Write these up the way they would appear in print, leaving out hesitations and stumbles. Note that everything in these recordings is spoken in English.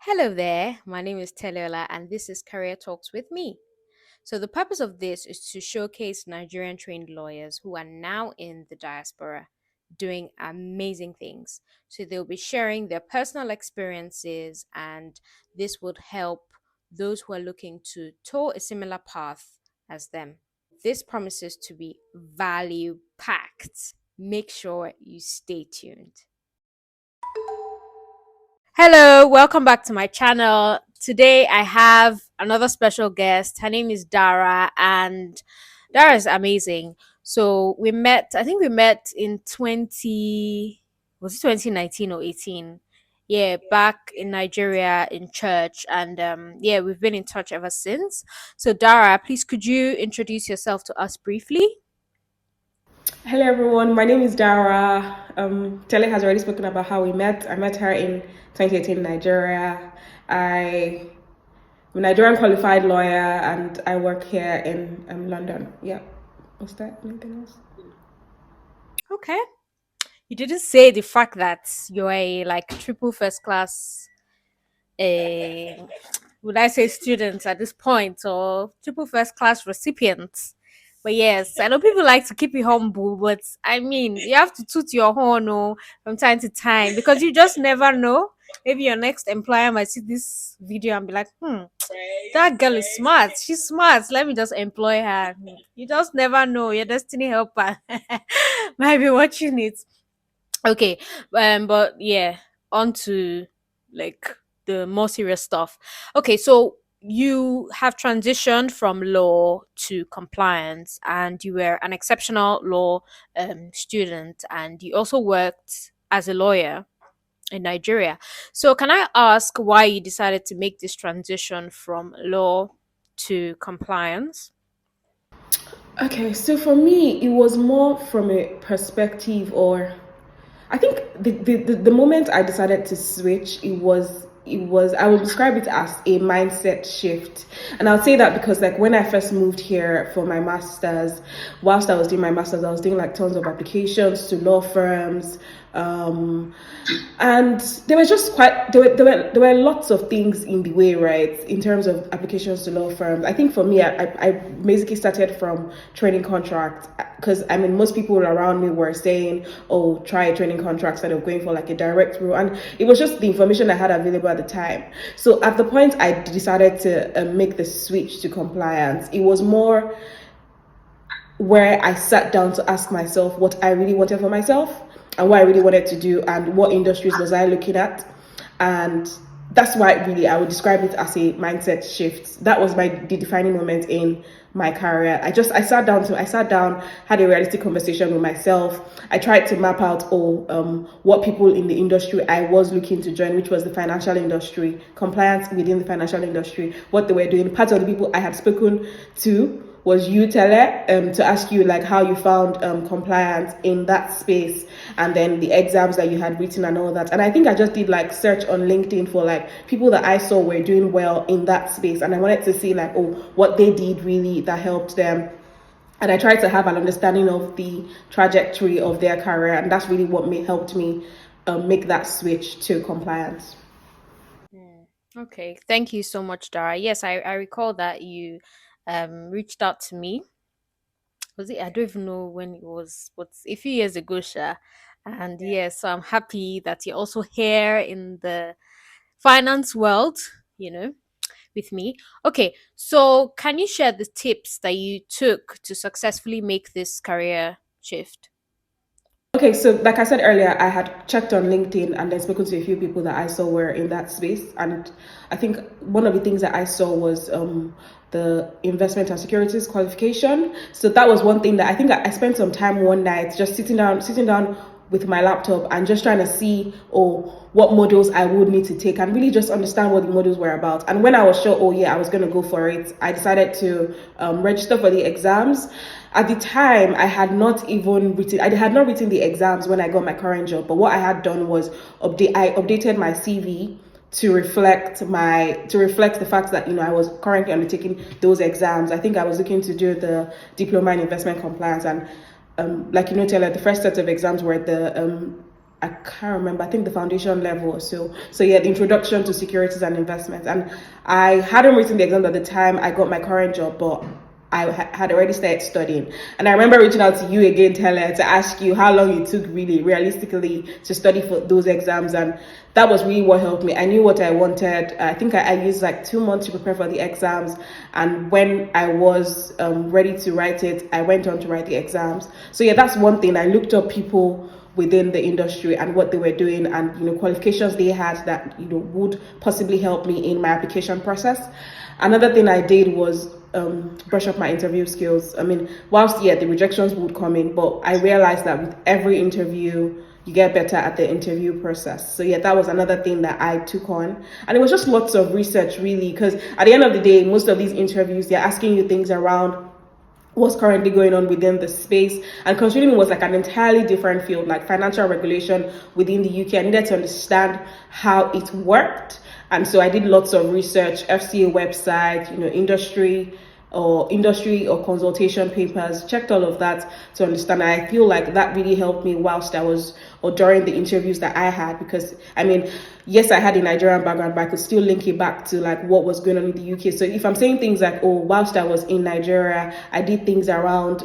Hello there, my name is Teleola and this is Career Talks with me. So, the purpose of this is to showcase Nigerian trained lawyers who are now in the diaspora doing amazing things. So, they'll be sharing their personal experiences, and this would help those who are looking to tow a similar path as them. This promises to be value packed. Make sure you stay tuned. Hello, welcome back to my channel. Today I have another special guest. Her name is Dara, and Dara is amazing. So I think we met in 2019 or 18? Yeah, back in Nigeria in church, and yeah, we've been in touch ever since. So Dara, please could you introduce yourself to us briefly? Hello everyone, my name is Dara. Tele has already spoken about how we met. I met her in 2018 in Nigeria. I'm a Nigerian qualified lawyer and I work here in London. Yeah. What's that? Anything else? Okay. You didn't say the fact that you're a like triple first class would I say students at this point or triple first class recipients. But yes, I know people like to keep you humble, but I mean, you have to toot your horn from time to time because you just never know. Maybe your next employer might see this video and be like, that girl is smart. She's smart. Let me just employ her. You just never know. Your destiny helper might be watching it. Okay, but yeah, on to like the more serious stuff. Okay, so you have transitioned from law to compliance, and you were an exceptional law student, and you also worked as a lawyer in Nigeria. So, can I ask why you decided to make this transition from law to compliance? Okay, so for me, it was more from a perspective, or I think the moment I decided to switch, it was I would describe it as a mindset shift. And I'll say that because like when I first moved here for my masters, whilst I was doing my masters, I was doing like tons of applications to law firms. Um, and there was just quite there were lots of things in the way, right, in terms of applications to law firms. I think for me, I basically started from training contract because I mean most people around me were saying, oh, try a training contract instead of going for like a direct role, and it was just the information I had available at the time. So at the point I decided to make the switch to compliance, it was more where I sat down to ask myself what I really wanted for myself and what I really wanted to do and what industries was I looking at. And that's why really I would describe it as a mindset shift. That was the defining moment in my career. I sat down, had a realistic conversation with myself. I tried to map out what people in the industry I was looking to join, which was the financial industry, compliance within the financial industry, what they were doing. Part of the people I had spoken to was you, Tele, to ask you like how you found compliance in that space, and then the exams that you had written and all that. And I think I just did like search on LinkedIn for like people that I saw were doing well in that space, and I wanted to see like, oh, what they did really that helped them. And I tried to have an understanding of the trajectory of their career, and that's really what helped me make that switch to compliance. Mm. Okay, thank you so much, Dara. Yes, I recall that you reached out to me. Was it? I don't even know when it was, but a few years ago, sure. And yes, so I'm happy that you're also here in the finance world, you know, with me. Okay, so can you share the tips that you took to successfully make this career shift? Okay, so like I said earlier, I had checked on LinkedIn and then spoken to a few people that I saw were in that space. And I think one of the things that I saw was the investment and securities qualification. So that was one thing that I think I spent some time one night just sitting down with my laptop and just trying to see, oh, what modules I would need to take and really just understand what the modules were about. And when I was sure, oh yeah, I was going to go for it, I decided to register for the exams. At the time, I had not written the exams when I got my current job, but what I had done was I updated my CV to reflect the fact that I was currently undertaking those exams. I think I was looking to do the diploma in investment compliance, and like Taylor, the first set of exams were the I can't remember. I think the foundation level or so. So yeah, the introduction to securities and investments. And I hadn't written the exam at the time I got my current job, but I had already started studying. And I remember reaching out to you again, Taylor, to ask you how long it took really realistically to study for those exams. And that was really what helped me. I knew what I wanted. I think I used like 2 months to prepare for the exams. And when I was ready to write it, I went on to write the exams. So yeah, that's one thing. I looked up people within the industry and what they were doing, and qualifications they had that would possibly help me in my application process. Another thing I did was brush up my interview skills. I mean, whilst yeah, the rejections would come in, but I realized that with every interview you get better at the interview process. So yeah, that was another thing that I took on. And it was just lots of research really, because at the end of the day, most of these interviews, they're asking you things around what's currently going on within the space. And considering it was like an entirely different field, like financial regulation within the UK, I needed to understand how it worked. And so I did lots of research, FCA website, industry or consultation papers, checked all of that to understand. And I feel like that really helped me whilst I was, or during the interviews that I had, because I mean, yes, I had a Nigerian background, but I could still link it back to like what was going on in the UK. So if I'm saying things like, oh, whilst I was in Nigeria, I did things around,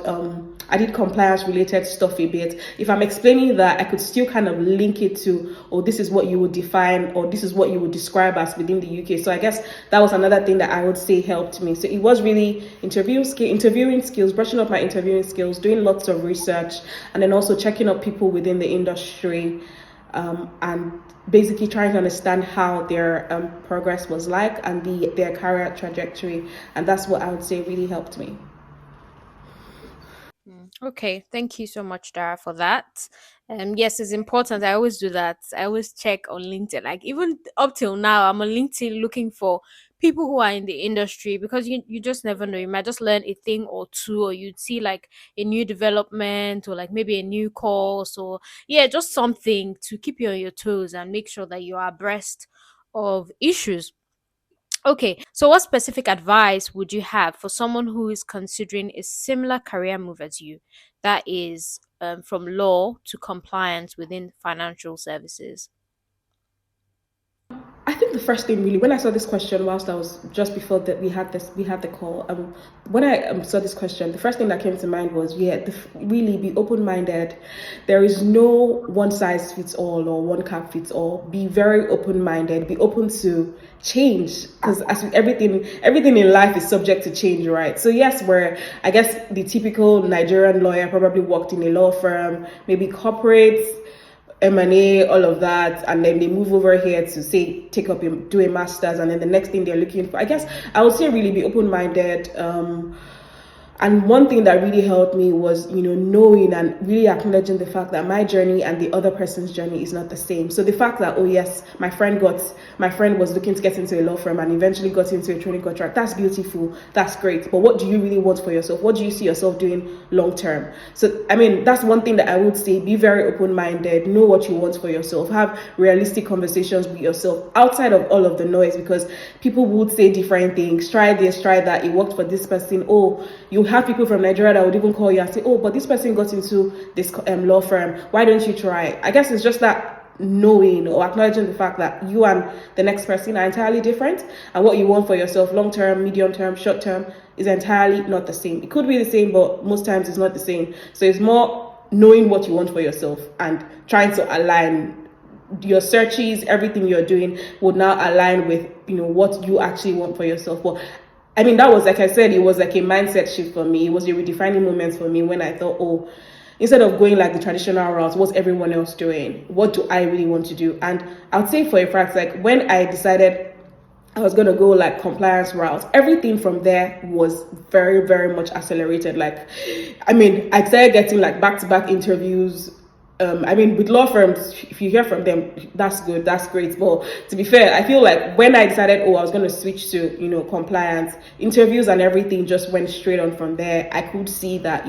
I did compliance related stuff a bit. If I'm explaining that, I could still kind of link it to, oh, this is what you would define, or this is what you would describe as within the UK. So I guess that was another thing that I would say helped me. So it was really interviewing skills, brushing up my interviewing skills, doing lots of research, and then also checking up people within the industry, and basically trying to understand how their progress was like and their career trajectory. And that's what I would say really helped me. Okay, thank you so much, Dara, for that. Yes, it's important. I always do that. I always check on LinkedIn. Like even up till now, I'm on LinkedIn looking for people who are in the industry, because you just never know. You might just learn a thing or two, or you'd see like a new development, or like maybe a new course, or yeah, just something to keep you on your toes and make sure that you are abreast of issues. Okay, so what specific advice would you have for someone who is considering a similar career move as you, that is from law to compliance within financial services? I think the first thing really, when I saw this question whilst I was just before that we had the call. When I saw this question, the first thing that came to mind was, yeah, really be open minded. There is no one size fits all or one cap fits all. Be very open minded. Be open to change, because as with everything in life is subject to change, right? So yes, where I guess the typical Nigerian lawyer probably worked in a law firm, maybe corporates, M&A, all of that, and then they move over here to say do a master's, and then the next thing they're looking for. I guess I would say really be open minded. And one thing that really helped me was, knowing and really acknowledging the fact that my journey and the other person's journey is not the same. So the fact that, oh yes, my friend was looking to get into a law firm and eventually got into a training contract. That's beautiful. That's great. But what do you really want for yourself? What do you see yourself doing long term? So, I mean, that's one thing that I would say, be very open minded, know what you want for yourself, have realistic conversations with yourself outside of all of the noise, because people would say different things. Try this, try that. It worked for this person. Oh, you have people from Nigeria that would even call you and say, oh, but this person got into this law firm. Why don't you try it? I guess it's just that knowing or acknowledging the fact that you and the next person are entirely different, and what you want for yourself long term, medium term, short term is entirely not the same. It could be the same, but most times it's not the same. So it's more knowing what you want for yourself and trying to align your searches, everything you're doing would now align with what you actually want for yourself. But I mean, that was, like I said, it was like a mindset shift for me. It was a redefining moment for me when I thought, oh, instead of going like the traditional route, what's everyone else doing? What do I really want to do? And I would say for a fact, like when I decided I was gonna go like compliance route, everything from there was very, very much accelerated. Like, I mean, I started getting like back-to-back interviews. I mean, with law firms, if you hear from them, that's good, that's great. But to be fair, I feel like when I decided, oh, I was going to switch to, compliance, interviews and everything just went straight on from there. I could see that,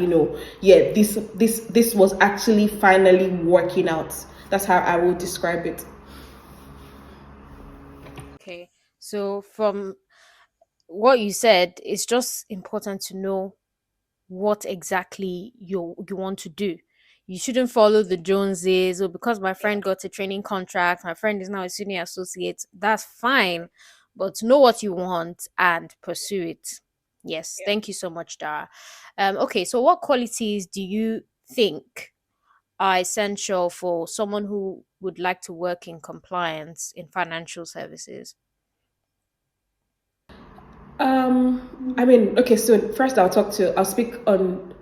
yeah, this was actually finally working out. That's how I would describe it. Okay, so from what you said, it's just important to know what exactly you want to do. You shouldn't follow the Joneses, or because my friend got a training contract, my friend is now a senior associate. That's fine, but know what you want and pursue it. Yes, thank you so much, Dara. Okay, so what qualities do you think are essential for someone who would like to work in compliance in financial services? I mean, okay, so first I'll speak on,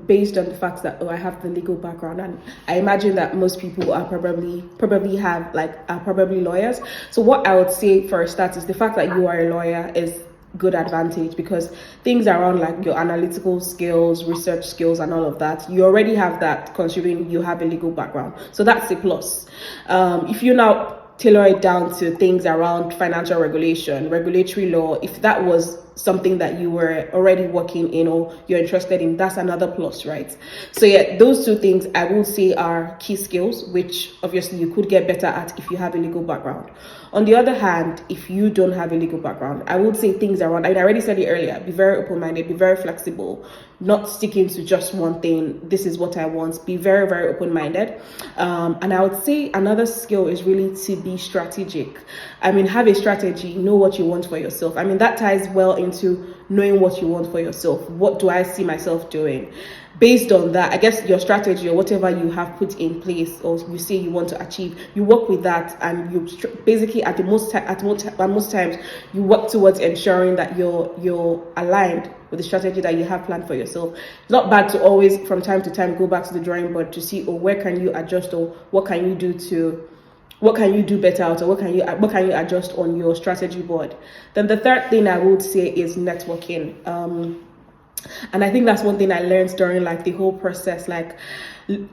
based on the fact that, oh, I have the legal background, and I imagine that most people are probably have like are probably lawyers. So what I would say for a start is the fact that you are a lawyer is good advantage, because things around like your analytical skills, research skills, and all of that, you already have that, considering you have a legal background. So that's a plus. If you now tailor it down to things around financial regulation, regulatory law, if that was something that you were already working in or you're interested in, that's another plus, right? So yeah, those two things I will say are key skills, which obviously you could get better at if you have a legal background. On the other hand, if you don't have a legal background, I would say things around, I mean, I already said it earlier, be very open-minded, be very flexible, not sticking to just one thing. This is what I want. Be very, very open-minded. And I would say another skill is really to be strategic. I mean, have a strategy, know what you want for yourself. I mean, that ties well into knowing what you want for yourself. What do I see myself doing? Based on that, I guess your strategy or whatever you have put in place or you say you want to achieve, you work with that, and you basically at most times you work towards ensuring that you're aligned with the strategy that you have planned for yourself. It's not bad to always from time to time go back to the drawing board to see, oh, where can you adjust, or what can you do to what can you do better out, or what can you adjust on your strategy board. Then the third thing I would say is networking. And I think that's one thing I learned during like the whole process, like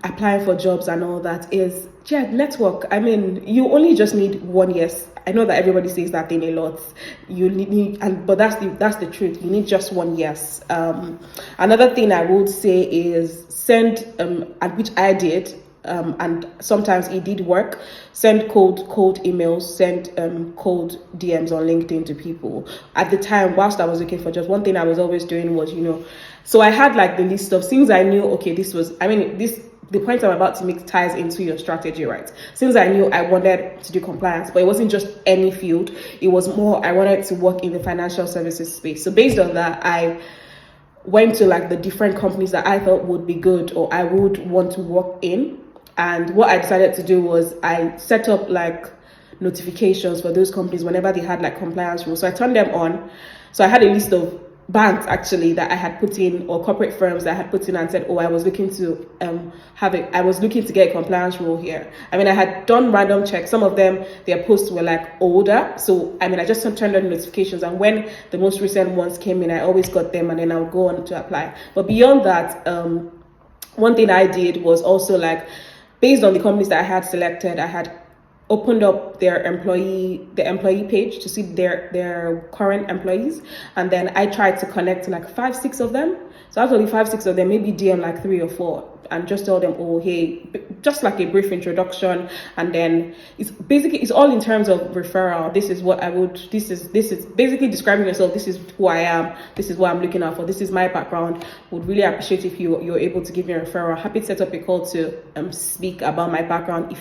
applying for jobs and all that, is yeah, network. I mean, you only just need one yes. I know that everybody says that thing a lot. You need, and but that's the truth. You need just one yes. Another thing I would say is send, and which I did, and sometimes it did work. Send cold emails, send cold DMs on LinkedIn to people. At the time, whilst I was looking for jobs, one thing I was always doing was, so I had like the list of things I knew. Okay, this was. I mean, this the point I'm about to make ties into your strategy, right? Since I knew I wanted to do compliance, but it wasn't just any field. It was more I wanted to work in the financial services space. So based on that, I went to like the different companies that I thought would be good or I would want to work in. And what I decided to do was I set up like notifications for those companies whenever they had like compliance rules. So I turned them on. So I had a list of banks actually that I had put in, or corporate firms that I had put in, and said, oh, I was looking to I was looking to get a compliance rule here. I mean, I had done random checks. Some of them, their posts were like older. So I mean, I just turned on notifications, and when the most recent ones came in, I always got them, and then I would go on to apply. But beyond that, one thing I did was also like, based on the companies that I had selected, I had opened up the employee page to see their current employees, and then I tried to connect to like 5-6 of them. So out of the 5-6 of them, maybe DM like 3 or 4 and just tell them, oh hey, just like a brief introduction. And then it's all in terms of referral. This is what I would, this is basically describing yourself. This is who I am, this is what I'm looking out for, this is my background. Would really appreciate if you're able to give me a referral. Happy to set up a call to speak about my background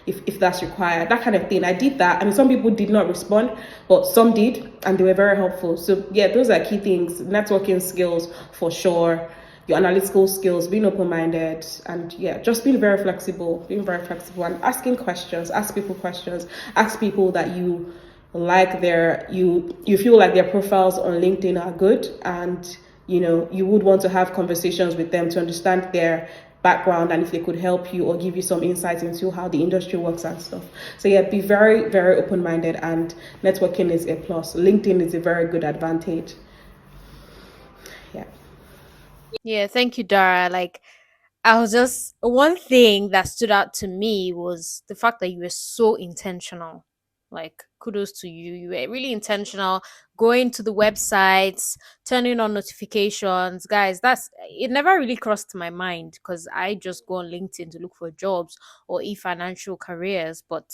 if that's required, that kind of thing. I did that. I mean, some people did not respond, but some did, and they were very helpful. So yeah, those are key things. Networking skills for sure, your analytical skills, being open-minded, and yeah, just being very flexible, and asking questions, ask people questions, ask people that you like you feel like their profiles on LinkedIn are good, and you would want to have conversations with them to understand their background, and if they could help you or give you some insights into how the industry works and stuff. So yeah, be very, very open-minded, and networking is a plus. LinkedIn is a very good advantage. Yeah. Yeah, thank you, Dara. Like, I was just one thing that stood out to me was the fact that you were so intentional. Like, kudos to you. You were really intentional, going to the websites, turning on notifications. Guys, that's it never really crossed my mind because I just go on LinkedIn to look for jobs or e-financial careers. But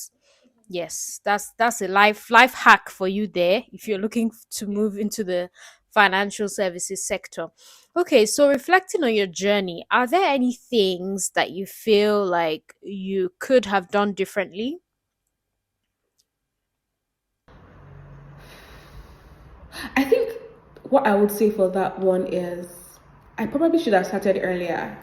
yes, that's a life hack for you there if you're looking to move into the financial services sector. Okay, so reflecting on your journey, are there any things that you feel like you could have done differently? I think what I would say for that one is I probably should have started earlier.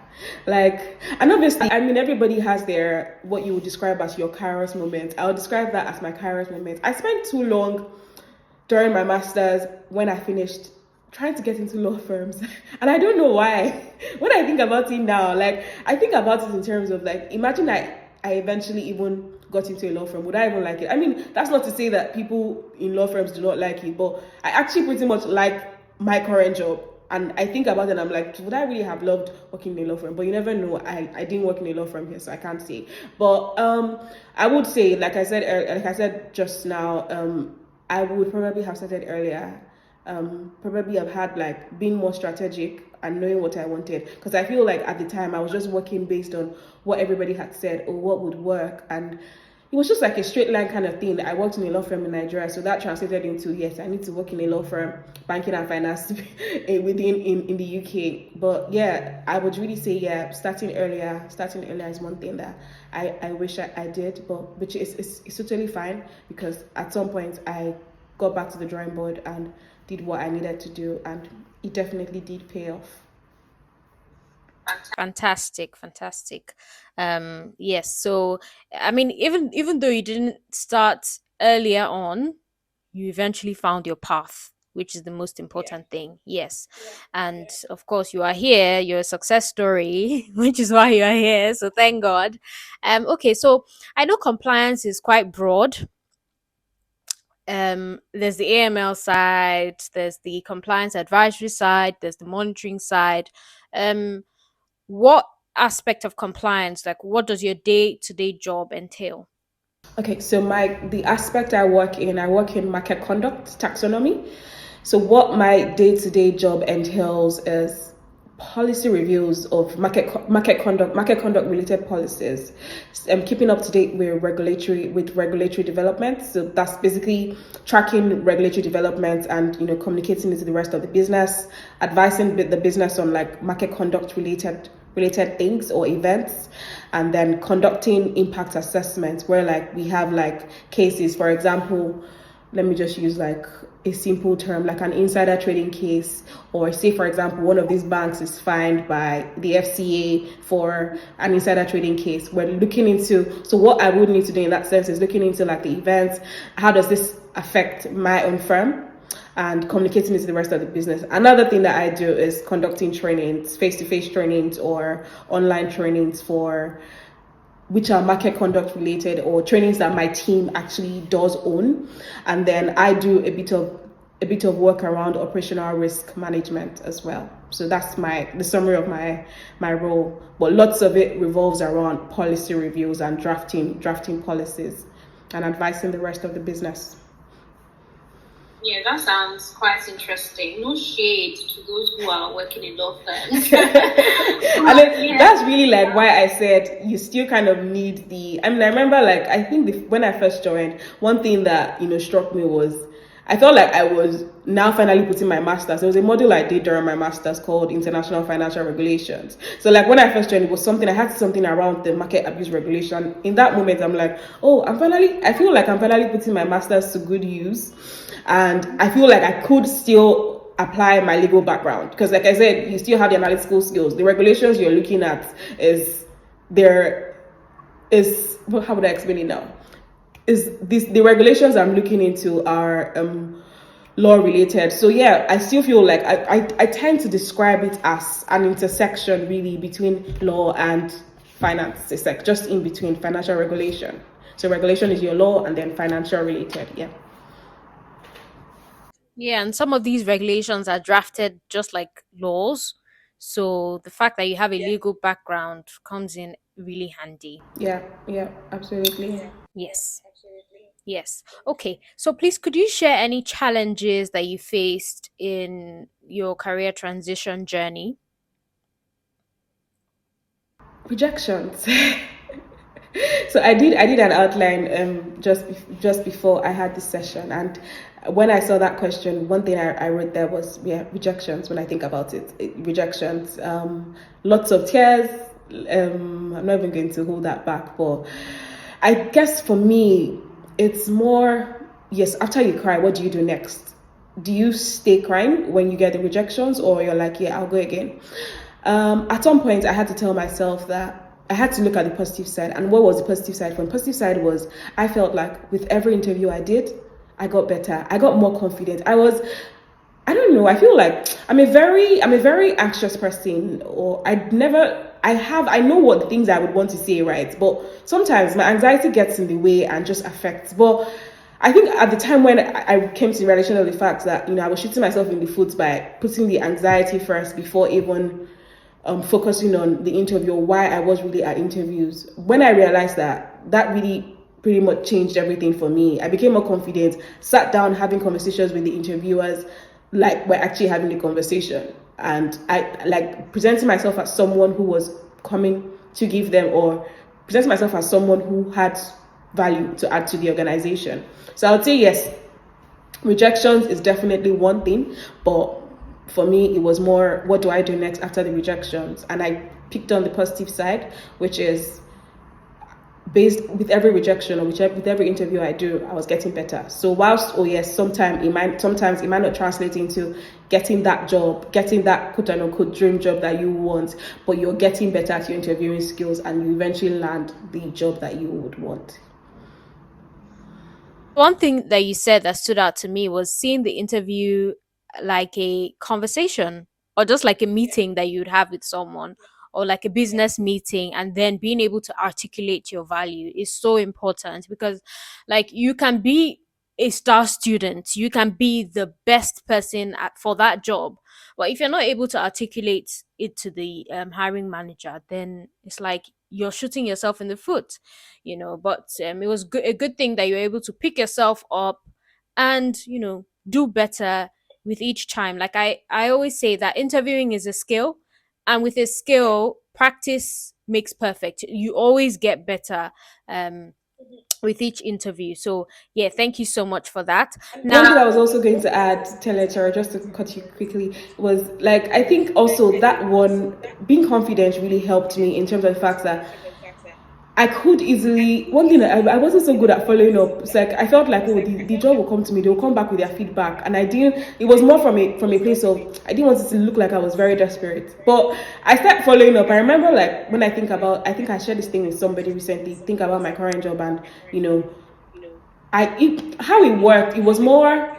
Like, and obviously, I mean, everybody has their what you would describe as your Kairos moment. I would describe that as my Kairos moment. I spent too long during my master's when I finished trying to get into law firms. And I don't know why. When I think about it now, like I think about it in terms of like imagine I eventually even got into a law firm. Would I even like it? I mean, that's not to say that people in law firms do not like it, but I actually pretty much like my current job. And I think about it and I'm like, would I really have loved working in a law firm? But you never know. I didn't work in a law firm here, so I can't say. But I would say, like I said just now, I would probably have started earlier. Probably have had like being more strategic and knowing what I wanted. Because I feel like at the time I was just working based on what everybody had said or what would work. And it was just like a straight line kind of thing. I worked in a law firm in Nigeria, so that translated into yes, I need to work in a law firm, banking and finance in the UK. But yeah, I would really say yeah, starting earlier is one thing that I wish I did, but which is totally fine because at some point I got back to the drawing board and did what I needed to do, and it definitely did pay off. Fantastic, fantastic. Yes. So, I mean, even though you didn't start earlier on, you eventually found your path, which is the most important thing. Yes. And of course, you are here. You're a success story, which is why you are here. So thank God. Okay. So I know compliance is quite broad. There's the AML side, there's the compliance advisory side, there's the monitoring side. What aspect of compliance, like what does your day-to-day job entail? Okay, so the aspect I work in market conduct taxonomy. So what my day-to-day job entails is policy reviews of market conduct related policies. I'm keeping up to date with regulatory developments. So that's basically tracking regulatory developments and communicating it to the rest of the business, advising the business on like market conduct related things or events, and then conducting impact assessments where like we have like cases. For example, let me just use like a simple term like an insider trading case, or say for example one of these banks is fined by the FCA for an insider trading case. We're looking into, so what I would need to do in that sense is looking into like the events, how does this affect my own firm, and communicating it to the rest of the business. Another thing that I do is conducting trainings, face-to-face trainings or online trainings for which are market conduct related, or trainings that my team actually does own. And then I do a bit of work around operational risk management as well. So that's the summary of my role. But lots of it revolves around policy reviews and drafting policies and advising the rest of the business. Yeah, that sounds quite interesting. No shade to those who are working in law firms. And then Yeah. that's really like why I said you still kind of need I mean, I remember like I think when I first joined, one thing that struck me was I felt like I was now finally putting my masters. There was a module I did during my masters called International Financial Regulations. So like when I first joined, it was something I had something around the market abuse regulation. In that moment, I'm like, oh, I feel like I'm finally putting my masters to good use, and I feel like I could still apply my legal background because, like I said, you still have the analytical skills. The regulations you're looking at there is how would I explain it now? Is this the regulations I'm looking into are law related. So yeah, I still feel like I tend to describe it as an intersection really between law and finance. It's like just in between financial regulation. So regulation is your law and then financial related. Yeah. Yeah, and some of these regulations are drafted just like laws. So the fact that you have a legal background comes in really handy. Yeah, yeah, absolutely. Yes. Yes. Okay. So please, could you share any challenges that you faced in your career transition journey? Rejections. So I did an outline just before I had this session, and when I saw that question, one thing I wrote there was, yeah, rejections. When I think about rejections, lots of tears. I'm not even going to hold that back, but I guess for me, it's more, yes. After you cry, what do you do next? Do you stay crying when you get the rejections, or you're like, yeah, I'll go again? At some point, I had to tell myself that I had to look at the positive side. And what was the positive side? From positive side was, I felt like with every interview I did, I got better. I got more confident. I don't know. I feel like I'm a very anxious person, or I know what the things I would want to say, right? But sometimes my anxiety gets in the way and just affects. But I think at the time when I came to the realization of the fact that, I was shooting myself in the foot by putting the anxiety first before even focusing on the interview, or why I was really at interviews. When I realized that, that really pretty much changed everything for me. I became more confident, sat down having conversations with the interviewers like we're actually having the conversation. And I like presenting myself as someone who was coming to give them, or presenting myself as someone who had value to add to the organization. So I would say yes, rejections is definitely one thing, but for me it was more, what do I do next after the rejections? And I picked on the positive side, which is, based with every rejection, or with every interview I do, I was getting better. So whilst, oh yes, sometimes it might not translate into getting that job, getting that quote unquote dream job that you want, but you're getting better at your interviewing skills, and you eventually land the job that you would want. One thing that you said that stood out to me was seeing the interview like a conversation, or just like a meeting that you'd have with someone, or like a business meeting, and then being able to articulate your value is so important, because like you can be a star student, you can be the best person for that job, but if you're not able to articulate it to the hiring manager, then it's like you're shooting yourself in the foot, but it was a good thing that you're able to pick yourself up and do better with each time. Like I always say that interviewing is a skill, and with a skill, practice makes perfect. You always get better um with each interview. So yeah, thank you so much for that. One thing Now, I was also going to add, Teletor, just to cut you quickly, was like, I think also that one, being confident really helped me in terms of the fact that I could easily, one thing I wasn't so good at following up. It's like I felt like, oh, the job will come to me, they'll come back with their feedback. And I didn't, it was more from a place of, I didn't want it to look like I was very desperate. But I started following up. I remember, like, when I think I shared this thing with somebody recently, think about my current job, and, you know, how it worked, it was more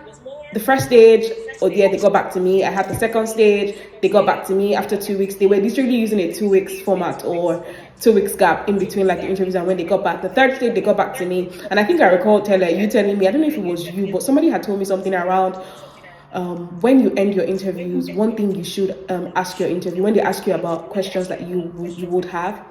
the first stage, oh yeah, they got back to me. I had the second stage, they got back to me after 2 weeks. They were literally using a 2 weeks format, or 2 weeks gap in between like the interviews and when they got back. The third stage, they got back to me. And I think I recall Taylor, you telling me, I don't know if it was you, but somebody had told me something around, when you end your interviews, one thing you should ask your interview, when they ask you about questions that you would have,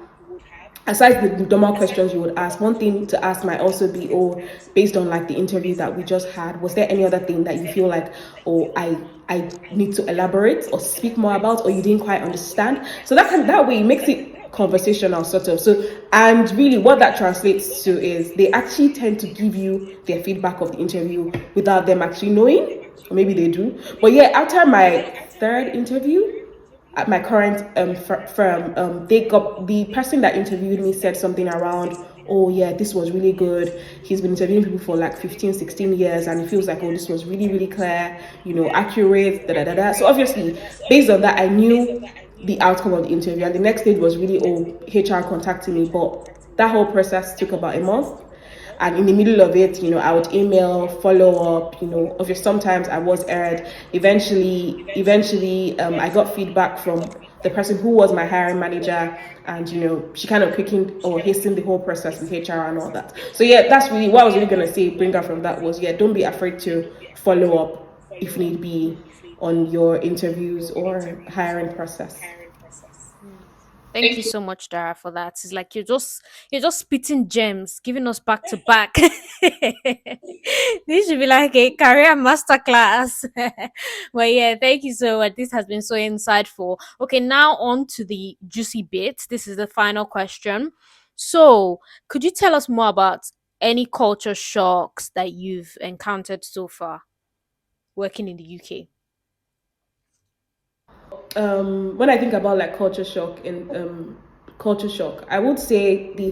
aside the normal questions you would ask, one thing to ask might also be, oh, based on like the interview that we just had, was there any other thing that you feel like, oh, I need to elaborate or speak more about, or you didn't quite understand? So that way it makes it conversational, sort of. So, and really what that translates to is, they actually tend to give you their feedback of the interview without them actually knowing, or maybe they do. But yeah, after my third interview at my current firm, they got, the person that interviewed me said something around, oh yeah, this was really good. He's been interviewing people for like 15, 16 years, and he feels like, oh, this was really, really clear, accurate, da da da da. So obviously, based on that, I knew the outcome of the interview. And the next stage was really, oh, HR contacting me. But that whole process took about a month. And in the middle of it, I would email, follow up, obviously sometimes I was aired. Eventually, I got feedback from the person who was my hiring manager, and she kind of quickened or hastened the whole process with HR and all that. So yeah, that's really what I was really gonna say, bring up from that was, yeah, don't be afraid to follow up if need be on your interviews or hiring process. thank you so much, Dara, for that. It's like you're just spitting gems, giving us back to back. This should be like a career masterclass. But yeah, thank you so much. This has been so insightful. Okay, now on to the juicy bit. This is the final question. So, could you tell us more about any culture shocks that you've encountered so far working in the UK? When I think about like culture shock, I would say the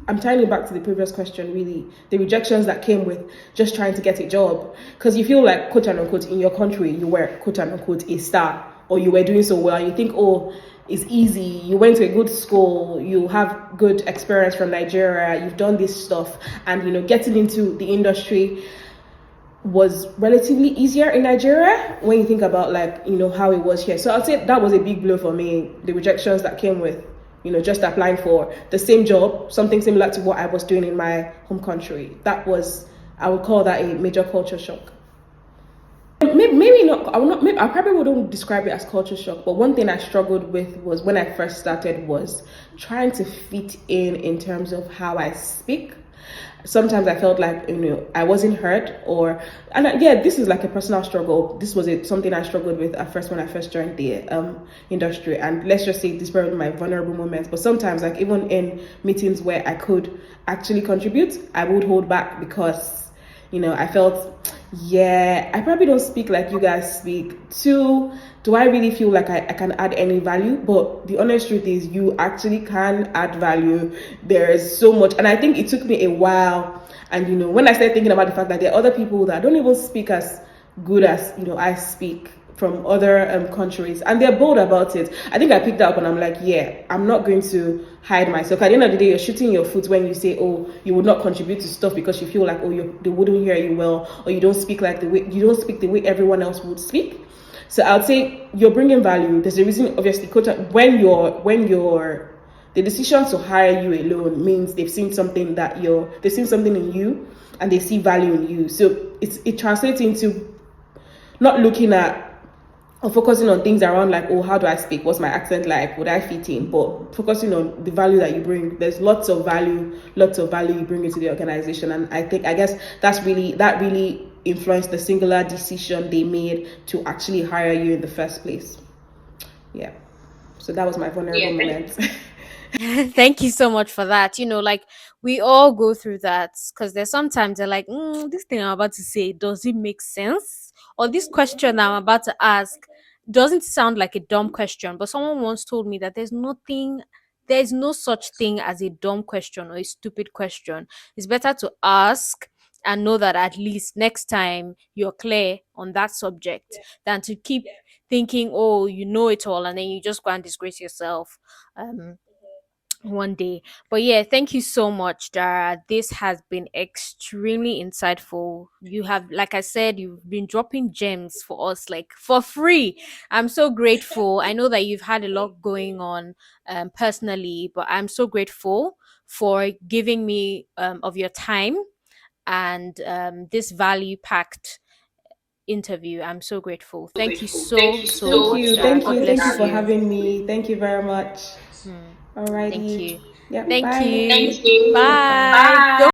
I'm tying it back to the previous question, really, the rejections that came with just trying to get a job. Because you feel like, quote unquote, in your country, you were, quote unquote, a star, or you were doing so well, and you think, oh, it's easy. You went to a good school, you have good experience from Nigeria, you've done this stuff, and getting into the industry was relatively easier in Nigeria when you think about like how it was here. So I'd say that was a big blow for me. The rejections that came with just applying for the same job, something similar to what I was doing in my home country. That was, I would call that a major culture shock. Maybe not. I will not. Maybe I probably wouldn't describe it as culture shock. But one thing I struggled with was when I first started was trying to fit in terms of how I speak. Sometimes I felt like I wasn't heard, yeah, this is like a personal struggle. This was something I struggled with at first when I first joined the industry, and let's just say this were my vulnerable moments. But sometimes, like even in meetings where I could actually contribute, I would hold back because I felt, yeah, I probably don't speak like you guys speak. Two, do I really feel like I can add any value? But the honest truth is, you actually can add value. There is so much. And I think it took me a while. And, when I started thinking about the fact that there are other people that don't even speak as good as, I speak from other countries, and they're bold about it. I think I picked that up and I'm like, yeah, I'm not going to hide myself. At the end of the day, you're shooting your foot when you say, oh, you would not contribute to stuff because you feel like, oh, they wouldn't hear you well, or you don't speak you don't speak the way everyone else would speak. So I'd say you're bringing value. There's a reason, obviously, when the decision to hire you alone means they've seen something in you, and they see value in you. So it translates into not looking at or focusing on things around like, oh, how do I speak? What's my accent like? Would I fit in? But focusing on the value that you bring. There's lots of value you bring into the organization. And I guess that really influenced the singular decision they made to actually hire you in the first place. Yeah. So that was my vulnerable moment. Thank you so much for that. Like we all go through that because there's sometimes they're like, this thing I'm about to say, does it make sense? Or this question I'm about to ask doesn't sound like a dumb question, but someone once told me that there's no such thing as a dumb question or a stupid question. It's better to ask and know that at least next time you're clear on that subject than to keep thinking, oh, you know it all, and then you just go and disgrace yourself. One day. But yeah, thank you so much, Dara. This has been extremely insightful. You have, like I said, you've been dropping gems for us, like for free. I'm so grateful. I know that you've had a lot going on personally, but I'm so grateful for giving me of your time and this value packed interview. I'm so grateful. Thank you so, so Thank much, you. Dara. Thank God you. Thank you bless for you. having me. Thank you very much. Hmm. Thank Alrighty. you. Yep. Thank Bye. you. Thank you. Bye. Don't Bye.